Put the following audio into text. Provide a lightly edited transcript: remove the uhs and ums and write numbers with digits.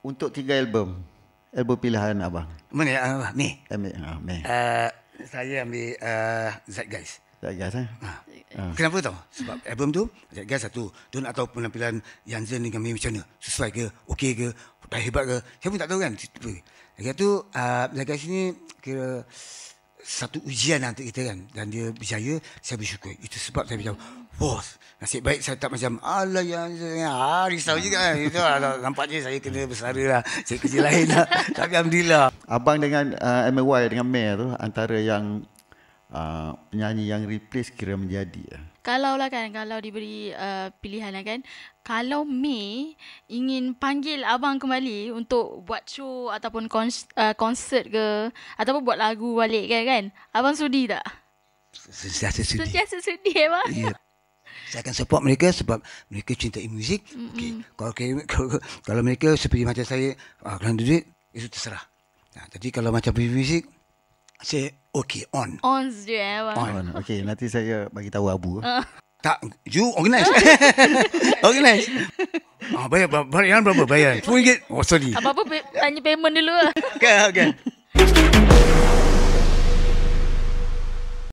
untuk 3 album pilihan abang. Mana Mei? Mei. Saya ambil Zeitgeist. Zeitgeist Kenapa tahu? Sebab album tu Zeitgeist satu. Dia nak tahu penampilan Yang Zen dengan Mei macam mana. Sesuai ke? Okey ke? Dah hebat ke? Saya pun tak tahu kan. Lagi tu Zeitgeist ni kira satu ujian untuk kita kan. Dan dia berjaya, saya bersyukur. Itu sebab saya macam, nasib baik saya tak macam alah yang risau juga kan. Itu nampaknya saya kena bersara lah. Saya kerja lain lah. Tapi alhamdulillah. Abang dengan MY dengan Mei tu antara yang penyanyi yang replace kira menjadi. Kalau diberi pilihan lah kan, kalau Mei ingin panggil abang kembali untuk buat show ataupun konsert ke, ataupun buat lagu balik kan, abang sudi tak? Sentiasa sudi. Sentiasa sudi abang. Ya. Saya akan support mereka sebab mereka cintai muzik. Okay. Kalau mereka seperti macam saya, kalau duit, itu terserah. Jadi kalau macam muzik, saya on je abang. Okey, nanti saya bagi tahu Abu. Tak, you organize. Organize. Bayar berapa? Bayar RM10. Oh, sorry. Apa-apa tanya payment dulu lah. Okay.